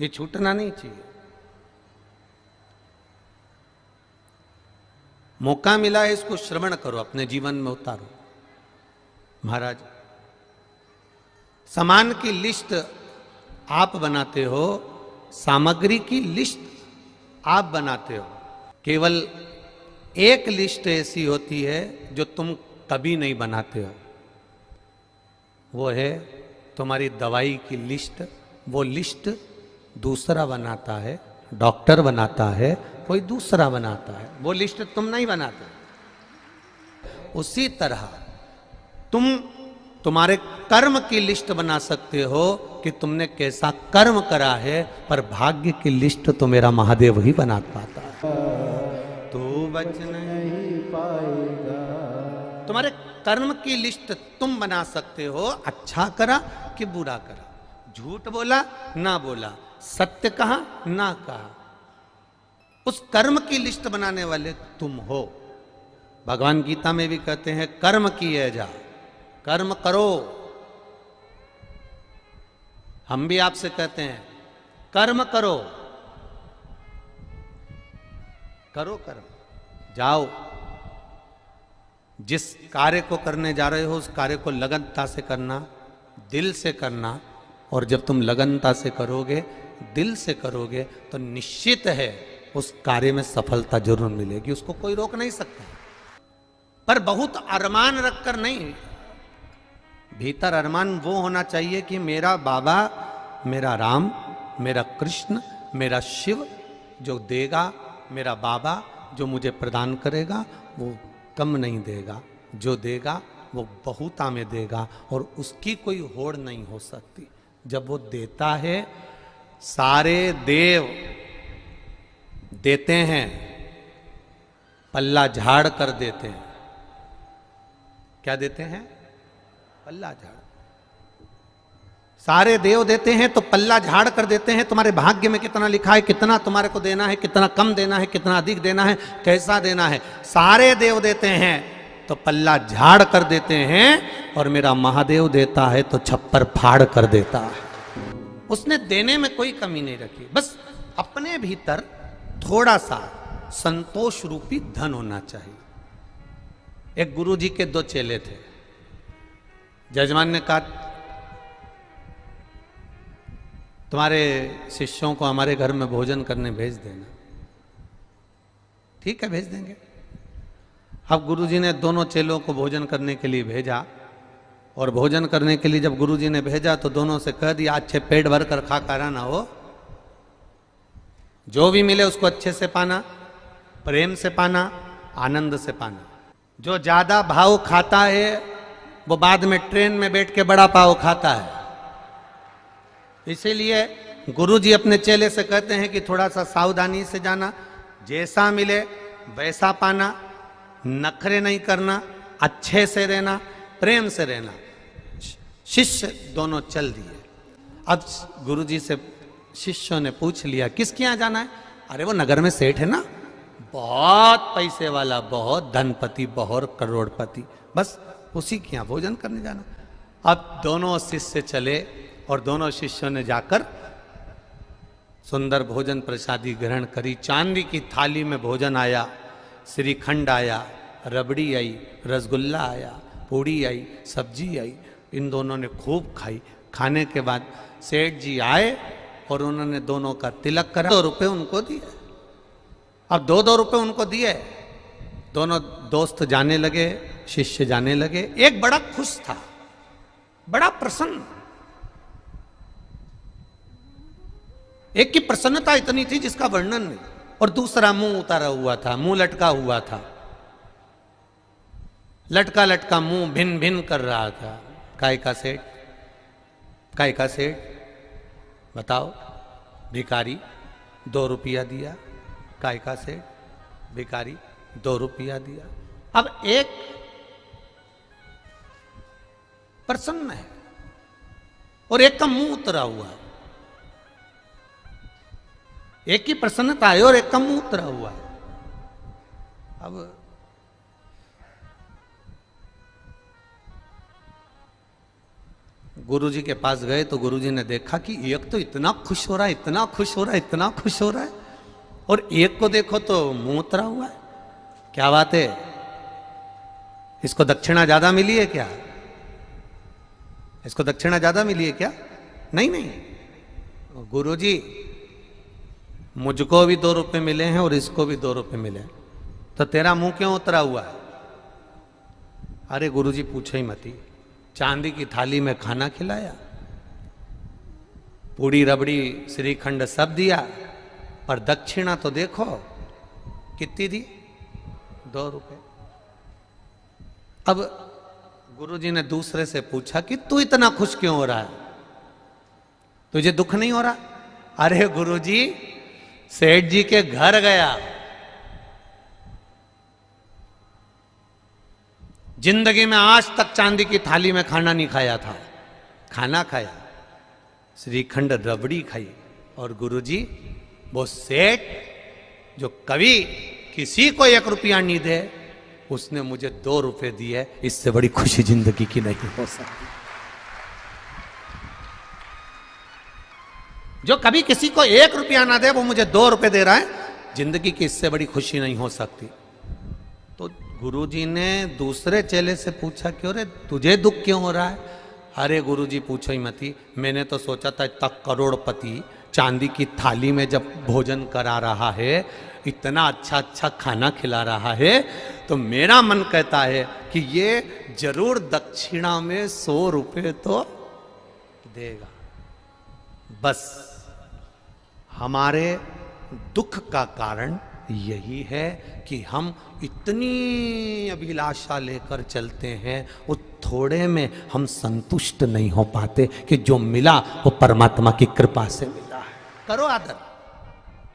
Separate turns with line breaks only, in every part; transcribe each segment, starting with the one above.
ये छूटना नहीं चाहिए। मौका मिला है, इसको श्रवण करो, अपने जीवन में उतारो। महाराज, सामान की लिस्ट आप बनाते हो, सामग्री की लिस्ट आप बनाते हो। केवल एक लिस्ट ऐसी होती है जो तुम कभी नहीं बनाते हो, वो है तुम्हारी दवाई की लिस्ट। वो लिस्ट दूसरा बनाता है, डॉक्टर बनाता है, कोई दूसरा बनाता है, वो लिस्ट तुम नहीं बनाते। उसी तरह तुम तुम्हारे कर्म की लिस्ट बना सकते हो कि तुमने कैसा कर्म करा है, पर भाग्य की लिस्ट तो मेरा महादेव ही बना पाता है। तू बच नहीं पाएगा। तुम्हारे कर्म की लिस्ट तुम बना सकते हो, अच्छा करा कि बुरा करा, झूठ बोला ना बोला, सत्य कहा ना कहा, उस कर्म की लिस्ट बनाने वाले तुम हो। भगवान गीता में भी कहते हैं कर्म किए जा, कर्म करो। हम भी आपसे कहते हैं कर्म करो, करो कर्म, जाओ। जिस कार्य को करने जा रहे हो उस कार्य को लगनता से करना, दिल से करना। और जब तुम लगनता से करोगे, दिल से करोगे, तो निश्चित है उस कार्य में सफलता जरूर मिलेगी, उसको कोई रोक नहीं सकता। पर बहुत अरमान रखकर नहीं, भीतर अरमान वो होना चाहिए कि मेरा बाबा, मेरा राम, मेरा कृष्ण, मेरा शिव जो देगा, मेरा बाबा जो मुझे प्रदान करेगा, वो कम नहीं देगा, जो देगा वो बहुता में देगा, और उसकी कोई होड़ नहीं हो सकती। जब वो देता है, सारे देव देते हैं, पल्ला झाड़ कर देते हैं। क्या देते हैं? पल्ला झाड़। सारे देव देते हैं तो पल्ला झाड़ कर देते हैं। तुम्हारे भाग्य में कितना लिखा है, कितना तुम्हारे को देना है, कितना कम देना है, कितना अधिक देना है, कैसा देना है, सारे देव देते हैं तो पल्ला झाड़ कर देते हैं। और मेरा महादेव देता है तो छप्पर फाड़ कर देता है। उसने देने में कोई कमी नहीं रखी। बस अपने भीतर थोड़ा सा संतोष रूपी धन होना चाहिए। एक गुरुजी के 2 चेले थे। जजमान ने कहा तुम्हारे शिष्यों को हमारे घर में भोजन करने भेज देना। ठीक है, भेज देंगे। अब गुरुजी ने दोनों चेलों को भोजन करने के लिए भेजा, और भोजन करने के लिए जब गुरुजी ने भेजा तो दोनों से कह दिया अच्छे पेट भर कर खा कर ना हो, जो भी मिले उसको अच्छे से पाना, प्रेम से पाना, आनंद से पाना। जो ज्यादा भाव खाता है वो बाद में ट्रेन में बैठ के बड़ा पाव खाता है। इसीलिए गुरुजी अपने चेले से कहते हैं कि थोड़ा सा सावधानी से जाना, जैसा मिले वैसा पाना, नखरे नहीं करना, अच्छे से रहना, प्रेम से रहना। शिष्य दोनों चल दिए। अब गुरुजी से शिष्यों ने पूछ लिया किसके यहाँ जाना है? अरे वो नगर में सेठ है ना, बहुत पैसे वाला, बहुत धनपति, बहुत करोड़पति, बस उसी के यहाँ भोजन करने जाना। अब दोनों शिष्य चले और दोनों शिष्यों ने जाकर सुंदर भोजन प्रसादी ग्रहण करी। चांदी की थाली में भोजन आया, श्रीखंड आया, रबड़ी आई, रसगुल्ला आया, पूड़ी आई, सब्जी आई। इन दोनों ने खूब खाई। खाने के बाद सेठ जी आए और उन्होंने दोनों का तिलक करा, 2 रुपये उनको दिए। अब 2-2 रुपये उनको दिए। दोनों दोस्त जाने लगे, शिष्य जाने लगे। एक बड़ा खुश था, बड़ा प्रसन्न। एक की प्रसन्नता इतनी थी जिसका वर्णन नहीं, और दूसरा मुंह उतारा हुआ था, मुंह लटका हुआ था, लटका लटका मुंह भिन भिन कर रहा था। काय का सेठ? काय का सेठ? बताओ। भिखारी 2 रुपया दिया। काय का सेठ? भिखारी 2 रुपया दिया। अब एक प्रसन्न है और एक का मुंह उतरा हुआ है। एक की प्रसन्नता है और एक का मुंह उतरा हुआ है। अब गुरुजी के पास गए तो गुरुजी ने देखा कि एक तो इतना खुश हो रहा है, इतना खुश हो रहा है, इतना खुश हो रहा है, और एक को देखो तो मुंह उतरा हुआ है। क्या बात है, इसको दक्षिणा ज्यादा मिली है क्या? इसको दक्षिणा ज्यादा मिली है क्या? नहीं नहीं गुरुजी, मुझको भी 2 रुपए मिले हैं और इसको भी 2 रुपए मिले हैं, तो तेरा मुंह क्यों उतरा हुआ है? अरे गुरुजी पूछो ही मती, चांदी की थाली में खाना खिलाया, पूड़ी रबड़ी श्रीखंड सब दिया, पर दक्षिणा तो देखो कितनी दी, 2 रुपए। अब गुरुजी ने दूसरे से पूछा कि तू इतना खुश क्यों हो रहा है, तुझे दुख नहीं हो रहा? अरे गुरुजी, सेठ जी के घर गया, जिंदगी में आज तक चांदी की थाली में खाना नहीं खाया था, खाना खाया, श्रीखंड रबड़ी खाई, और गुरुजी वो सेठ जो कभी किसी को 1 रुपया नहीं दे, उसने मुझे 2 रुपए दिए, इससे बड़ी खुशी जिंदगी की नहीं हो सकती। जो कभी किसी को 1 रुपया ना दे, वो मुझे 2 रुपए दे रहा है, जिंदगी की इससे बड़ी खुशी नहीं हो सकती। तो गुरुजी ने दूसरे चेले से पूछा कि अरे तुझे दुख क्यों हो रहा है? अरे गुरुजी पूछो ही मती, मैंने तो सोचा था इतना करोड़पति चांदी की थाली में जब भोजन करा रहा है, इतना अच्छा अच्छा खाना खिला रहा है, तो मेरा मन कहता है कि ये जरूर दक्षिणा में 100 रुपए तो देगा। बस हमारे दुख का कारण यही है कि हम इतनी अभिलाषा लेकर चलते हैं, वो थोड़े में हम संतुष्ट नहीं हो पाते कि जो मिला वो परमात्मा की कृपा से मिला है। करो आदर,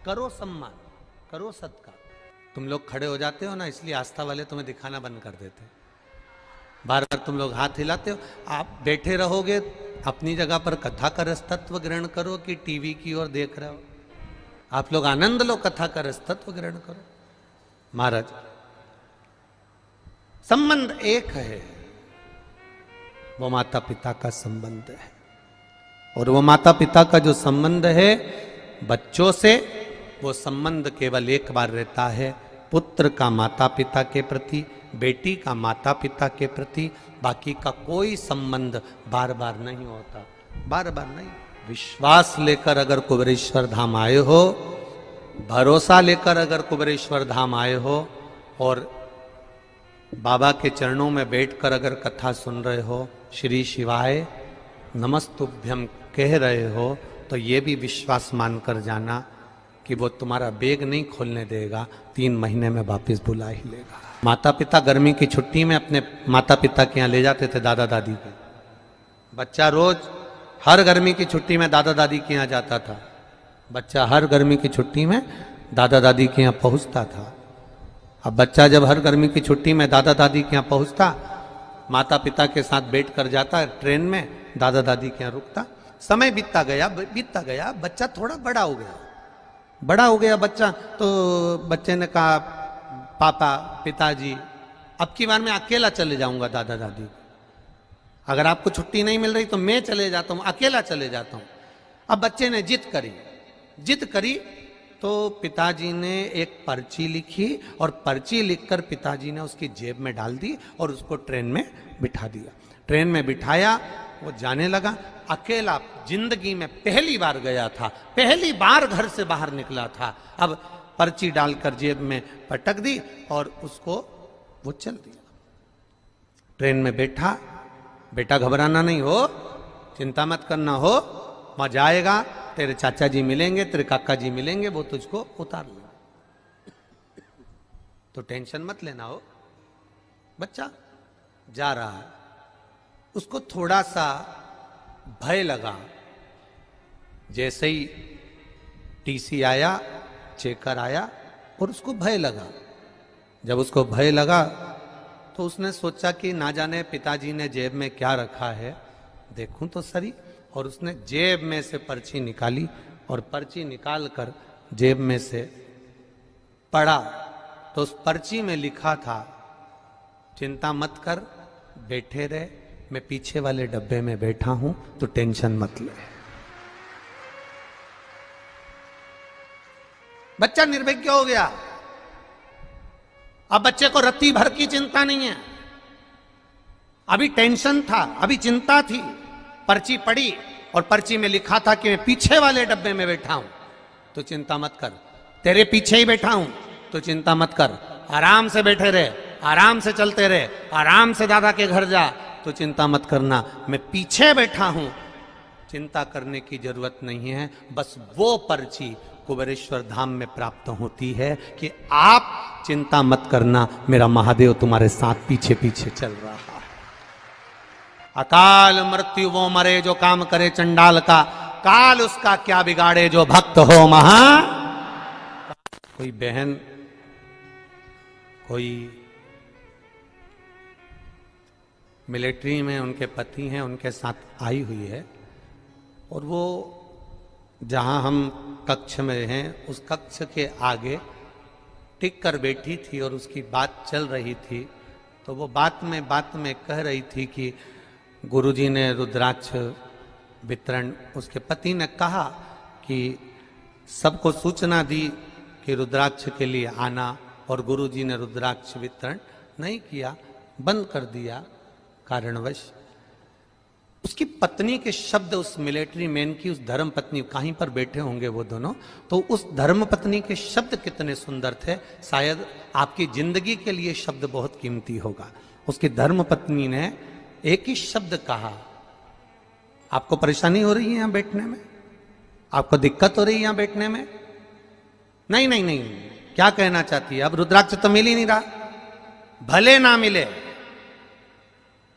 करो सम्मान, करो सत्कार। तुम लोग खड़े हो जाते हो ना, इसलिए आस्था वाले तुम्हें दिखाना बंद कर देते हैं। बार बार तुम लोग हाथ हिलाते हो। आप बैठे रहोगे अपनी जगह पर, कथा का रस तत्व ग्रहण करो कि टीवी की ओर देख रहे हो? आप लोग आनंद लो, कथा का रस तत्व ग्रहण करो। महाराज, संबंध एक है, वो माता पिता का संबंध है, और वो माता पिता का जो संबंध है बच्चों से, वो संबंध केवल एक बार रहता है, पुत्र का माता पिता के प्रति, बेटी का माता पिता के प्रति। बाकी का कोई संबंध बार बार नहीं होता, बार बार नहीं। विश्वास लेकर अगर कुबेरेश्वर धाम आए हो, भरोसा लेकर अगर कुबेरेश्वर धाम आए हो, और बाबा के चरणों में बैठकर अगर कथा सुन रहे हो, श्री शिवाय नमस्तुभ्यम कह रहे हो, तो ये भी विश्वास मानकर जाना कि वो तुम्हारा बैग नहीं खोलने देगा, 3 महीने में वापस बुला ही लेगा। माता पिता गर्मी की छुट्टी में अपने माता पिता के यहाँ ले जाते थे, दादा दादी के। बच्चा रोज हर गर्मी की छुट्टी में दादा दादी के यहाँ जाता था, बच्चा हर गर्मी की छुट्टी में दादा दादी के यहाँ पहुँचता था। अब बच्चा जब हर गर्मी की छुट्टी में दादा दादी के यहाँ पहुँचता, माता पिता के साथ बैठ कर जाता ट्रेन में, दादा दादी के यहाँ रुकता। समय बीतता गया, बच्चा थोड़ा बड़ा हो गया बच्चा। तो बच्चे ने कहा, पापा पिताजी अब की बार मैं अकेला चले जाऊंगा दादा दादी, अगर आपको छुट्टी नहीं मिल रही तो मैं चले जाता हूँ, अकेला चले जाता हूँ। अब बच्चे ने जिद करी तो पिताजी ने एक पर्ची लिखी, और पर्ची लिखकर पिताजी ने उसकी जेब में डाल दी और उसको ट्रेन में बिठा दिया। ट्रेन में बिठाया, वो जाने लगा। अकेला जिंदगी में पहली बार गया था, पहली बार घर से बाहर निकला था। अब पर्ची डालकर जेब में पटक दी और उसको वो चल दिया। ट्रेन में बैठा, बेटा घबराना नहीं हो, चिंता मत करना हो, मजा आएगा, तेरे चाचा जी मिलेंगे, तेरे काका जी मिलेंगे, वो तुझको उतार लेंगे, तो टेंशन मत लेना हो। बच्चा जा रहा है, उसको थोड़ा सा भय लगा। जैसे ही टीसी आया, चेकर आया, और उसको भय लगा। जब उसको भय लगा तो उसने सोचा कि ना जाने पिताजी ने जेब में क्या रखा है, देखूं तो सही। और उसने जेब में से पर्ची निकाली, और पर्ची निकाल कर जेब में से पढ़ा, तो उस पर्ची में लिखा था, चिंता मत कर, बैठे रहे, मैं पीछे वाले डब्बे में बैठा हूं तो टेंशन मत ले। बच्चा निर्विज्ञ हो गया। अब बच्चे को रत्ती भर की चिंता नहीं है। अभी टेंशन था, अभी चिंता थी। पर्ची पड़ी और पर्ची में लिखा था कि मैं पीछे वाले डब्बे में बैठा हूं तो चिंता मत कर। तेरे पीछे ही बैठा हूं तो चिंता मत कर। आराम से बैठे रहे, आराम से चलते रहे, आराम से दादा के घर जा तो चिंता मत करना। मैं पीछे बैठा हूं, चिंता करने की जरूरत नहीं है। बस वो पर्ची कुबेरेश्वर धाम में प्राप्त होती है कि आप चिंता मत करना, मेरा महादेव तुम्हारे साथ पीछे पीछे चल रहा है। अकाल मृत्यु वो मरे जो काम करे चंडाल का, काल उसका क्या बिगाड़े जो भक्त हो महा। कोई बहन कोई मिलिट्री में उनके पति हैं, उनके साथ आई हुई है और वो जहां हम कक्ष में हैं उस कक्ष के आगे टिक कर बैठी थी और उसकी बात चल रही थी। तो वो बात में कह रही थी कि गुरुजी ने रुद्राक्ष वितरण, उसके पति ने कहा कि सबको सूचना दी कि रुद्राक्ष के लिए आना, और गुरुजी ने रुद्राक्ष वितरण नहीं किया, बंद कर दिया कारणवश। उसकी पत्नी के शब्द, उस मिलिट्री मैन की, उस धर्म पत्नी, कहीं पर बैठे होंगे वो दोनों, तो उस धर्म पत्नी के शब्द कितने सुंदर थे। शायद आपकी जिंदगी के लिए शब्द बहुत कीमती होगा। उसकी धर्म पत्नी ने एक ही शब्द कहा, आपको परेशानी हो रही है यहां बैठने में, आपको दिक्कत हो रही है यहां बैठने में? नहीं नहीं नहीं, क्या कहना चाहती है? अब रुद्राक्ष तो मिल ही नहीं रहा, भले ना मिले।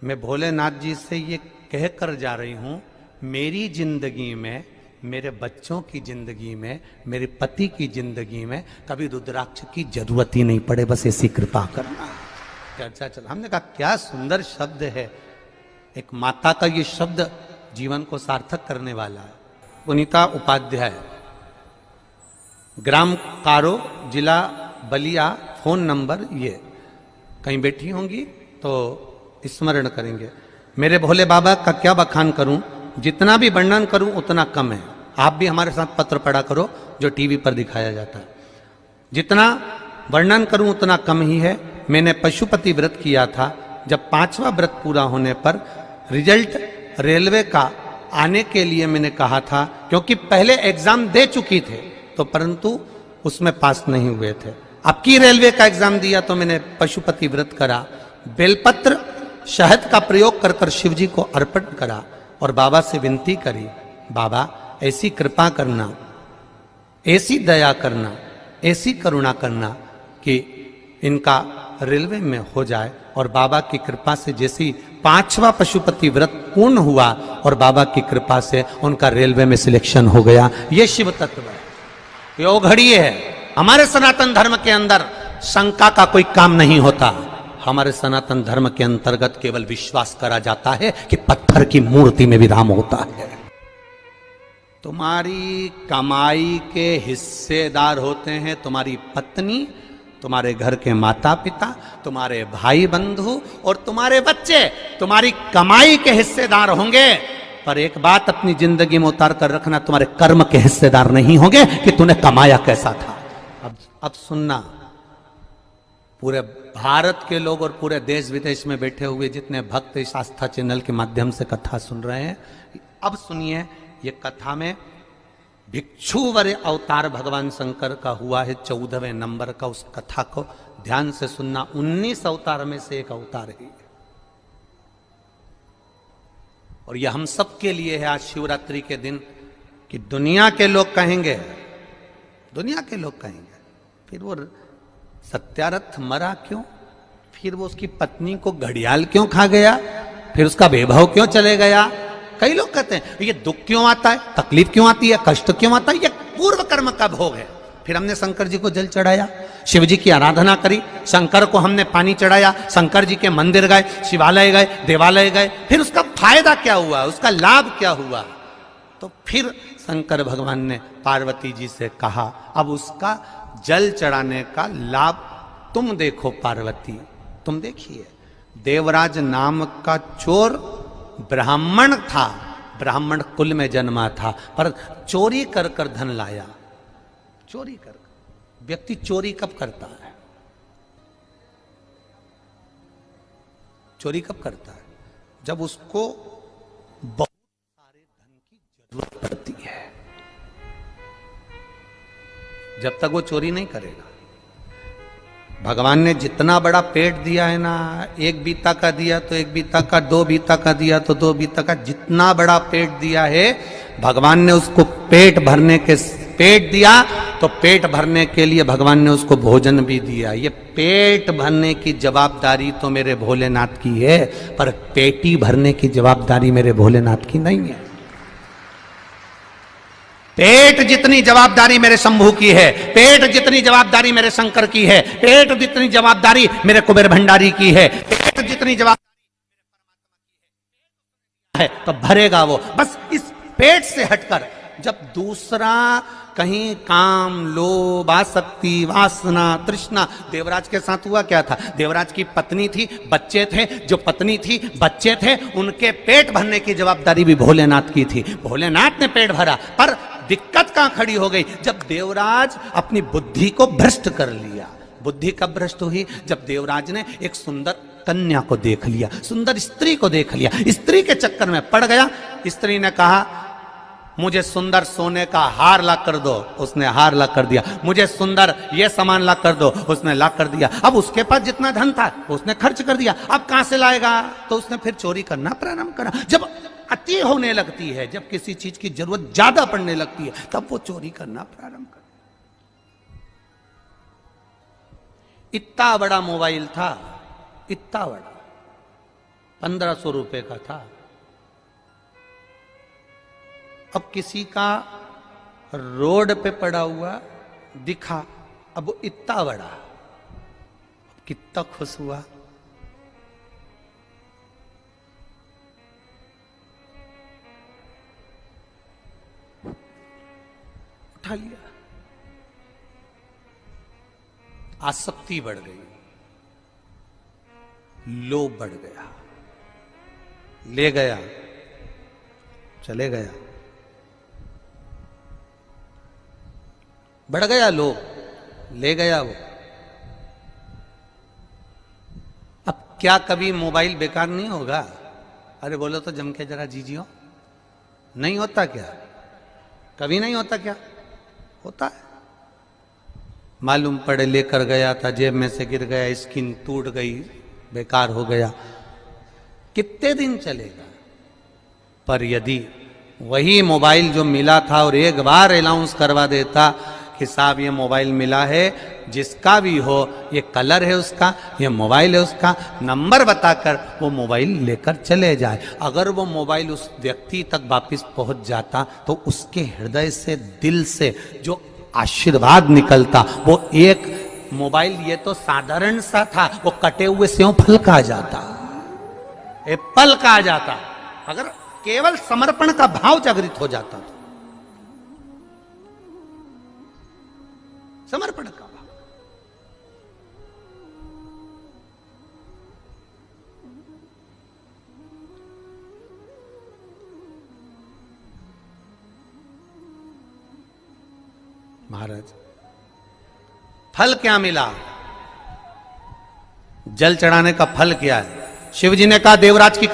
मैं भोलेनाथ जी से ये कह कर जा रही हूं, मेरी जिंदगी में, मेरे बच्चों की जिंदगी में, मेरे पति की जिंदगी में कभी रुद्राक्ष की जरूरत ही नहीं पड़े, बस ऐसी कृपा करना। चर्चा चल, हमने कहा क्या सुंदर शब्द है। एक माता का ये शब्द जीवन को सार्थक करने वाला है। पुनीता उपाध्याय, ग्राम कारो, जिला बलिया, फोन नंबर ये, कहीं बैठी होंगी तो स्मरण करेंगे। मेरे भोले बाबा का क्या बखान करूं, जितना भी वर्णन करूं उतना कम है। आप भी हमारे साथ पत्र पढ़ा करो जो टीवी पर दिखाया जाता है। जितना वर्णन करूं उतना कम ही है। मैंने पशुपति व्रत किया था, जब 5वां व्रत पूरा होने पर रिजल्ट रेलवे का आने के लिए मैंने कहा था, क्योंकि पहले एग्जाम दे चुकी थे तो परंतु उसमें पास नहीं हुए थे। अब की रेलवे का एग्जाम दिया तो मैंने पशुपति व्रत करा, बेलपत्र शहद का प्रयोग कर कर शिव जी को अर्पण करा और बाबा से विनती करी, बाबा ऐसी कृपा करना, ऐसी दया करना, ऐसी करुणा करना कि इनका रेलवे में हो जाए। और बाबा की कृपा से जैसी 5वां पशुपति व्रत पूर्ण हुआ और बाबा की कृपा से उनका रेलवे में सिलेक्शन हो गया। ये शिव तत्व है, ये घड़ी है। हमारे सनातन धर्म के अंदर शंका का कोई काम नहीं होता। हमारे सनातन धर्म के अंतर्गत केवल विश्वास करा जाता है कि पत्थर की मूर्ति में भी राम होता है। तुम्हारी कमाई के हिस्सेदार होते हैं तुम्हारी पत्नी, तुम्हारे घर के माता पिता, तुम्हारे भाई बंधु और तुम्हारे बच्चे तुम्हारी कमाई के हिस्सेदार होंगे। पर एक बात अपनी जिंदगी में उतार कर रखना, तुम्हारे कर्म के हिस्सेदार नहीं होंगे कि तूने कमाया कैसा था। अब सुनना, पूरे भारत के लोग और पूरे देश विदेश में बैठे हुए जितने भक्त इस आस्था चैनल के माध्यम से कथा सुन रहे हैं, अब सुनिए। ये कथा में भिक्षुवर अवतार भगवान शंकर का हुआ है 14वें नंबर का। उस कथा को ध्यान से सुनना। 19 अवतार में से एक अवतार है और यह हम सब के लिए है आज शिवरात्रि के दिन कि दुनिया के लोग कहेंगे, फिर वो सत्यारथ मरा क्यों, फिर वो उसकी पत्नी को घड़ियाल क्यों खा गया, फिर उसका वैभव क्यों चले गया। कई लोग कहते हैं ये दुख क्यों आता है, तकलीफ क्यों आती है, कष्ट क्यों आता है, ये पूर्व कर्म का भोग है। फिर हमने शंकर जी को जल चढ़ाया, शिव जी की आराधना करी, शंकर को हमने पानी चढ़ाया, शंकर जी के मंदिर गए, शिवालय गए, देवालय गए, फिर उसका फायदा क्या हुआ, उसका लाभ क्या हुआ। तो फिर शंकर भगवान ने पार्वती जी से कहा, अब उसका जल चढ़ाने का लाभ तुम देखो पार्वती, तुम देखिए। देवराज नाम का चोर ब्राह्मण था, ब्राह्मण कुल में जन्मा था, पर चोरी कर कर धन लाया। चोरी कर, व्यक्ति चोरी कब करता है? चोरी कब करता है? जब उसको बहुत सारे धन की जरूरत पड़ती है। जब तक वो चोरी नहीं करेगा। भगवान ने जितना बड़ा पेट दिया है ना, एक बीता का दिया तो एक बीता का, दो बीता का दिया तो दो बीता का, जितना बड़ा पेट दिया है भगवान ने उसको पेट भरने के, पेट दिया तो पेट भरने के लिए भगवान ने उसको भोजन भी दिया। ये पेट भरने की जवाबदारी तो मेरे भोलेनाथ की है, पर पेटी भरने की जवाबदारी मेरे भोलेनाथ की नहीं है। पेट जितनी जवाबदारी मेरे शंभू की है, पेट जितनी जवाबदारी मेरे शंकर की है, पेट जितनी जवाबदारी मेरे कुबेर भंडारी की है, पेट जितनी जवाबदारी है तो भरेगा वो। बस इस पेट से हटकर जब दूसरा कहीं काम, लोभ, आसक्ति, वासना, तृष्णा, देवराज के साथ हुआ क्या था? देवराज की पत्नी थी, बच्चे थे, जो पत्नी थी, बच्चे थे, उनके पेट भरने की जवाबदारी भी भोलेनाथ की थी। भोलेनाथ ने पेट भरा, पर दिक्कत कहां खड़ी हो गई? जब देवराज अपनी बुद्धि को भ्रष्ट कर लिया। बुद्धि कब भ्रष्ट हुई? जब देवराज ने एक सुंदर कन्या को देख लिया, सुंदर स्त्री को देख लिया, स्त्री के चक्कर में पड़ गया। स्त्री ने कहा मुझे सुंदर सोने का हार ला कर दो, उसने हार ला कर दिया। मुझे सुंदर ये सामान ला कर दो, उसने ला कर दिया। अब उसके पास जितना धन था उसने खर्च कर दिया, अब कहां से लाएगा? तो उसने फिर चोरी करना प्रारंभ करा। जब अति होने लगती है, जब किसी चीज की जरूरत ज्यादा पड़ने लगती है, तब वो चोरी करना प्रारंभ कर। इतना बड़ा मोबाइल था, इतना बड़ा, 1500 रुपए का था। अब किसी का रोड पे पड़ा हुआ दिखा, अब वो इतना बड़ा, कितना खुश हुआ। उठा लिया। आसक्ति बढ़ गई, लोभ बढ़ गया, ले गया, चले गया, बढ़ गया लोभ, ले गया वो। अब क्या कभी मोबाइल बेकार नहीं होगा? अरे बोलो तो जम के जरा जीजियो। नहीं होता क्या? कभी नहीं होता क्या? होता है। मालूम पड़े लेकर गया था, जेब में से गिर गया, स्क्रीन टूट गई, बेकार हो गया, कितने दिन चलेगा? पर यदि वही मोबाइल जो मिला था और एक बार अनाउंस करवा देता कि साहब ये मोबाइल मिला है, जिसका भी हो, ये कलर है उसका, ये मोबाइल है उसका, नंबर बताकर वो मोबाइल लेकर चले जाए। अगर वो मोबाइल उस व्यक्ति तक वापस पहुंच जाता तो उसके हृदय से, दिल से जो आशीर्वाद निकलता, वो एक मोबाइल, ये तो साधारण सा था, वो कटे हुए सेव फल का आ जाता, एप्पल का आ जाता, अगर केवल समर्पण का भाव जागृत हो जाता तो। समर्पण का भाव। महाराज, फल क्या मिला? जल चढ़ाने का फल क्या है? शिव जी ने कहा देवराज की